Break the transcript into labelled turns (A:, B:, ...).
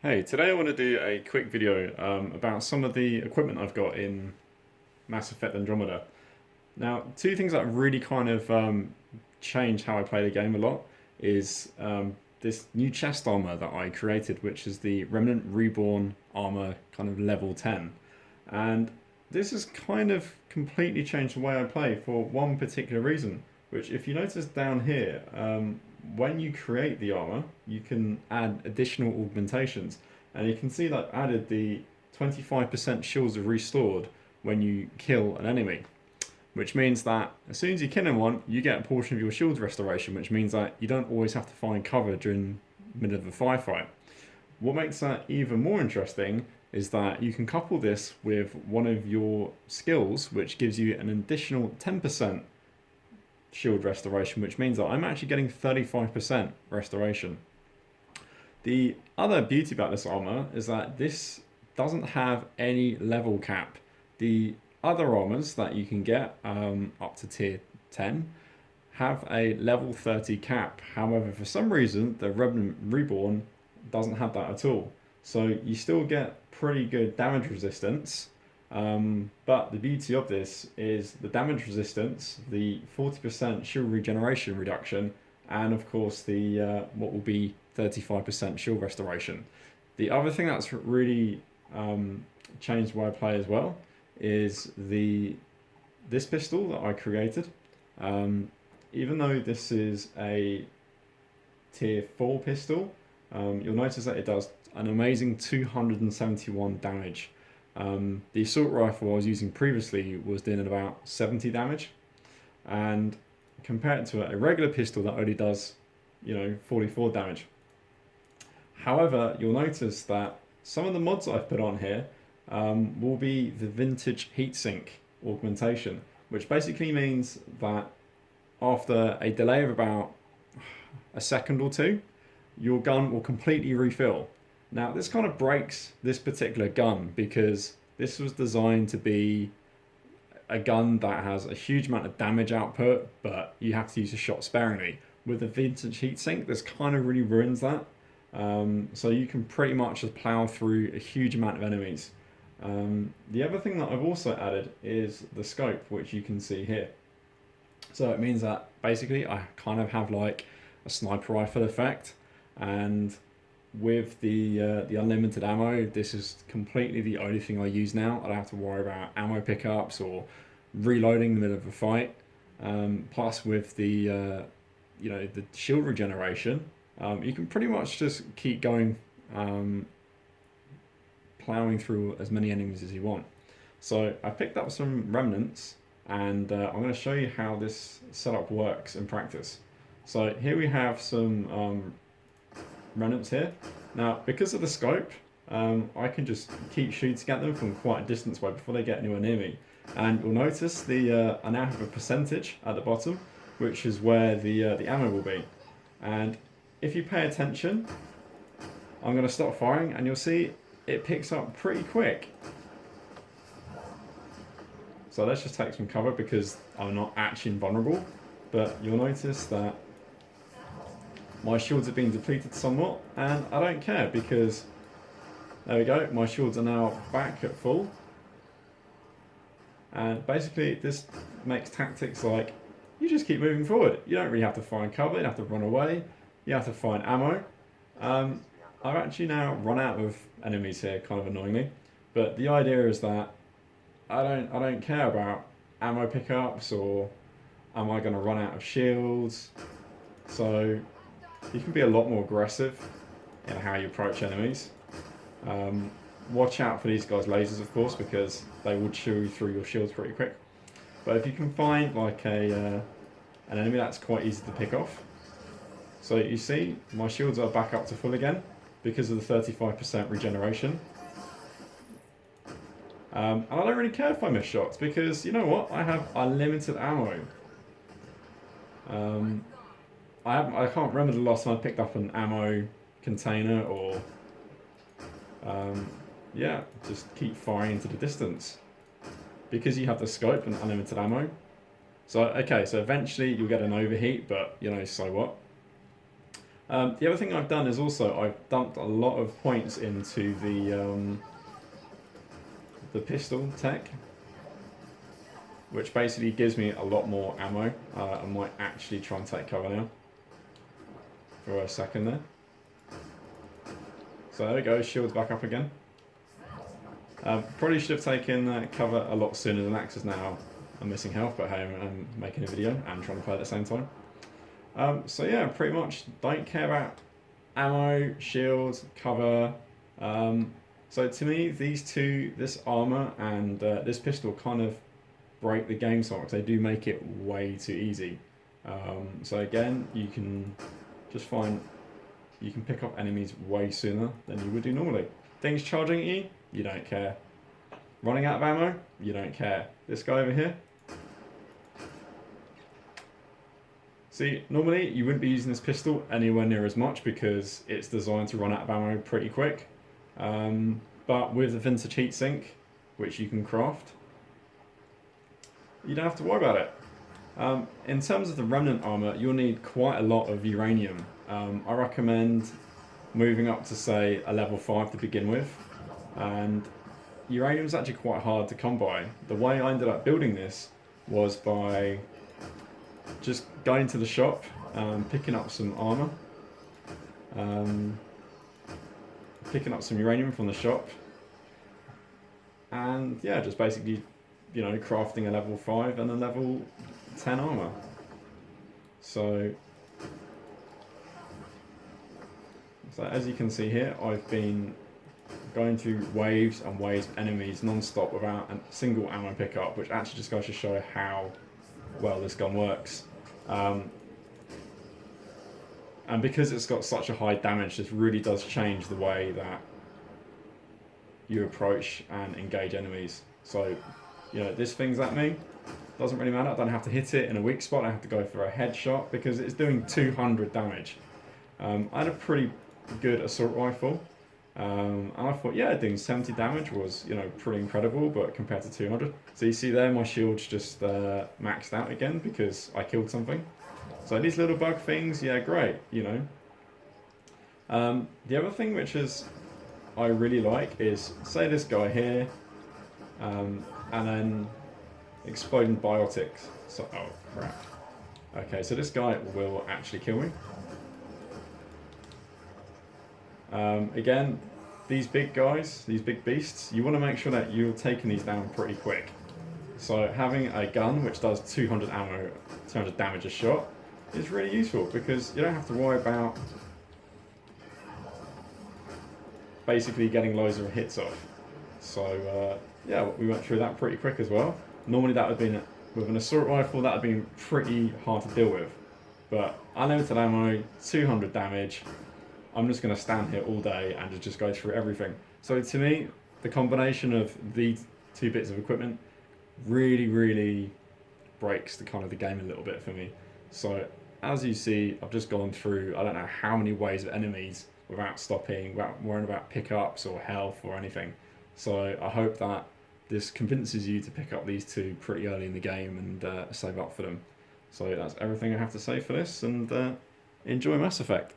A: Hey, today I want to do a quick video about some of the equipment I've got in Mass Effect Andromeda. Now, two things that really kind of changed how I play the game a lot is this new chest armor that I created, which is the Remnant Reborn Armor kind of level 10. And this has kind of completely changed the way I play for one particular reason, which if you notice down here, when you create the armor, you can add additional augmentations. And you can see that I've added the 25% shields are restored when you kill an enemy, which means that as soon as you kill one, you get a portion of your shields restoration, which means that you don't always have to find cover during the middle of a firefight. What makes that even more interesting is that you can couple this with one of your skills, which gives you an additional 10% shield restoration, which means that I'm actually getting 35% restoration. The other beauty about this armor is that this doesn't have any level cap. The other armors that you can get up to tier 10 have a level 30 cap. However, for some reason, the Remnant Reborn doesn't have that at all. So you still get pretty good damage resistance. But the beauty of this is the damage resistance, the 40% shield regeneration reduction, and of course the what will be 35% shield restoration. The other thing that's really changed the way I play as well is this pistol that I created. Even though this is a tier 4 pistol, you'll notice that it does an amazing 271 damage. The assault rifle I was using previously was doing about 70 damage, and compared to a regular pistol that only does 44 damage. However, you'll notice that some of the mods I've put on here will be the vintage heatsink augmentation, which basically means that after a delay of about a second or two, your gun will completely refill. Now, this kind of breaks this particular gun because this was designed to be a gun that has a huge amount of damage output, but you have to use a shot sparingly. With the vintage heatsink, this kind of really ruins that. So you can pretty much just plow through a huge amount of enemies. The other thing that I've also added is the scope, which you can see here. So it means that basically I kind of have like a sniper rifle effect, and with the unlimited ammo, this is completely the only thing I use now. I don't have to worry about ammo pickups or reloading in the middle of a fight. Plus, with the the shield regeneration, you can pretty much just keep going, plowing through as many enemies as you want. So I picked up some remnants, and I'm going to show you how this setup works in practice. So here we have some remnants here. Now, because of the scope, I can just keep shooting at them from quite a distance away before they get anywhere near me. And you'll notice I now have a percentage at the bottom, which is where the ammo will be. And if you pay attention, I'm going to stop firing, and you'll see it picks up pretty quick. So let's just take some cover because I'm not actually invulnerable. But you'll notice that my shields are being depleted somewhat, and I don't care because there we go, my shields are now back at full. And basically this makes tactics like you just keep moving forward. You don't really have to find cover, you don't have to run away, you have to find ammo. I've actually now run out of enemies here, kind of annoyingly, but the idea is that I don't care about ammo pickups or am I going to run out of shields. So you can be a lot more aggressive in how you approach enemies. Watch out for these guys' lasers, of course, because they will chew through your shields pretty quick. But if you can find like an enemy, that's quite easy to pick off. So you see, my shields are back up to full again because of the 35% regeneration. And I don't really care if I miss shots because you know what? I have unlimited ammo. I can't remember the last time I picked up an ammo container or yeah, just keep firing into the distance because you have the scope and unlimited ammo. So okay, so eventually you'll get an overheat, but so what? The other thing I've done is also I've dumped a lot of points into the pistol tech, which basically gives me a lot more ammo. I might actually try and take cover now for a second there. So there we go, shield's back up again. Probably should have taken cover a lot sooner than that, because now I'm missing health, but hey, I'm making a video and trying to play at the same time. So yeah, pretty much don't care about ammo, shield, cover. So to me, these two, this armor and this pistol, kind of break the game somewhat, because they do make it way too easy. So again, you can just find you can pick up enemies way sooner than you would do normally. Things charging at you, you don't care. Running out of ammo, you don't care. This guy over here. See, normally you wouldn't be using this pistol anywhere near as much because it's designed to run out of ammo pretty quick. But with the vintage heatsink, which you can craft, you don't have to worry about it. In terms of the Remnant armor, you'll need quite a lot of uranium. I recommend moving up to, say, a level 5 to begin with. And uranium is actually quite hard to come by. The way I ended up building this was by just going to the shop, picking up some armor, picking up some uranium from the shop, and yeah, just basically, you know, crafting a level 5 and a level 10 armor. So as you can see here, I've been going through waves and waves of enemies non-stop without a single ammo pickup, which actually just goes to show how well this gun works. And because it's got such a high damage, this really does change the way that you approach and engage enemies. So, you know, this thing's at me, doesn't really matter. I don't have to hit it in a weak spot. I have to go for a headshot because it's doing 200 damage. I had a pretty good assault rifle, and I thought, yeah, doing 70 damage was, you know, pretty incredible, but compared to 200. So you see there, my shield's just maxed out again because I killed something. So these little bug things, yeah, great, you know. The other thing which is I really like is, say this guy here, and then exploding biotics. So, oh crap. Okay, so this guy will actually kill me. Again, these big guys, these big beasts, you want to make sure that you're taking these down pretty quick. So having a gun which does 200 ammo, 200 damage a shot is really useful because you don't have to worry about basically getting loads of hits off. So yeah, we went through that pretty quick as well. Normally that would have been, with an assault rifle, that would have been pretty hard to deal with. But unlimited ammo, 200 damage, I'm just going to stand here all day and just go through everything. So to me, the combination of these two bits of equipment really, really breaks the kind of the game a little bit for me. So as you see, I've just gone through, I don't know how many waves of enemies without stopping, without worrying about pickups or health or anything. So I hope that this convinces you to pick up these two pretty early in the game and save up for them. So that's everything I have to say for this, and enjoy Mass Effect.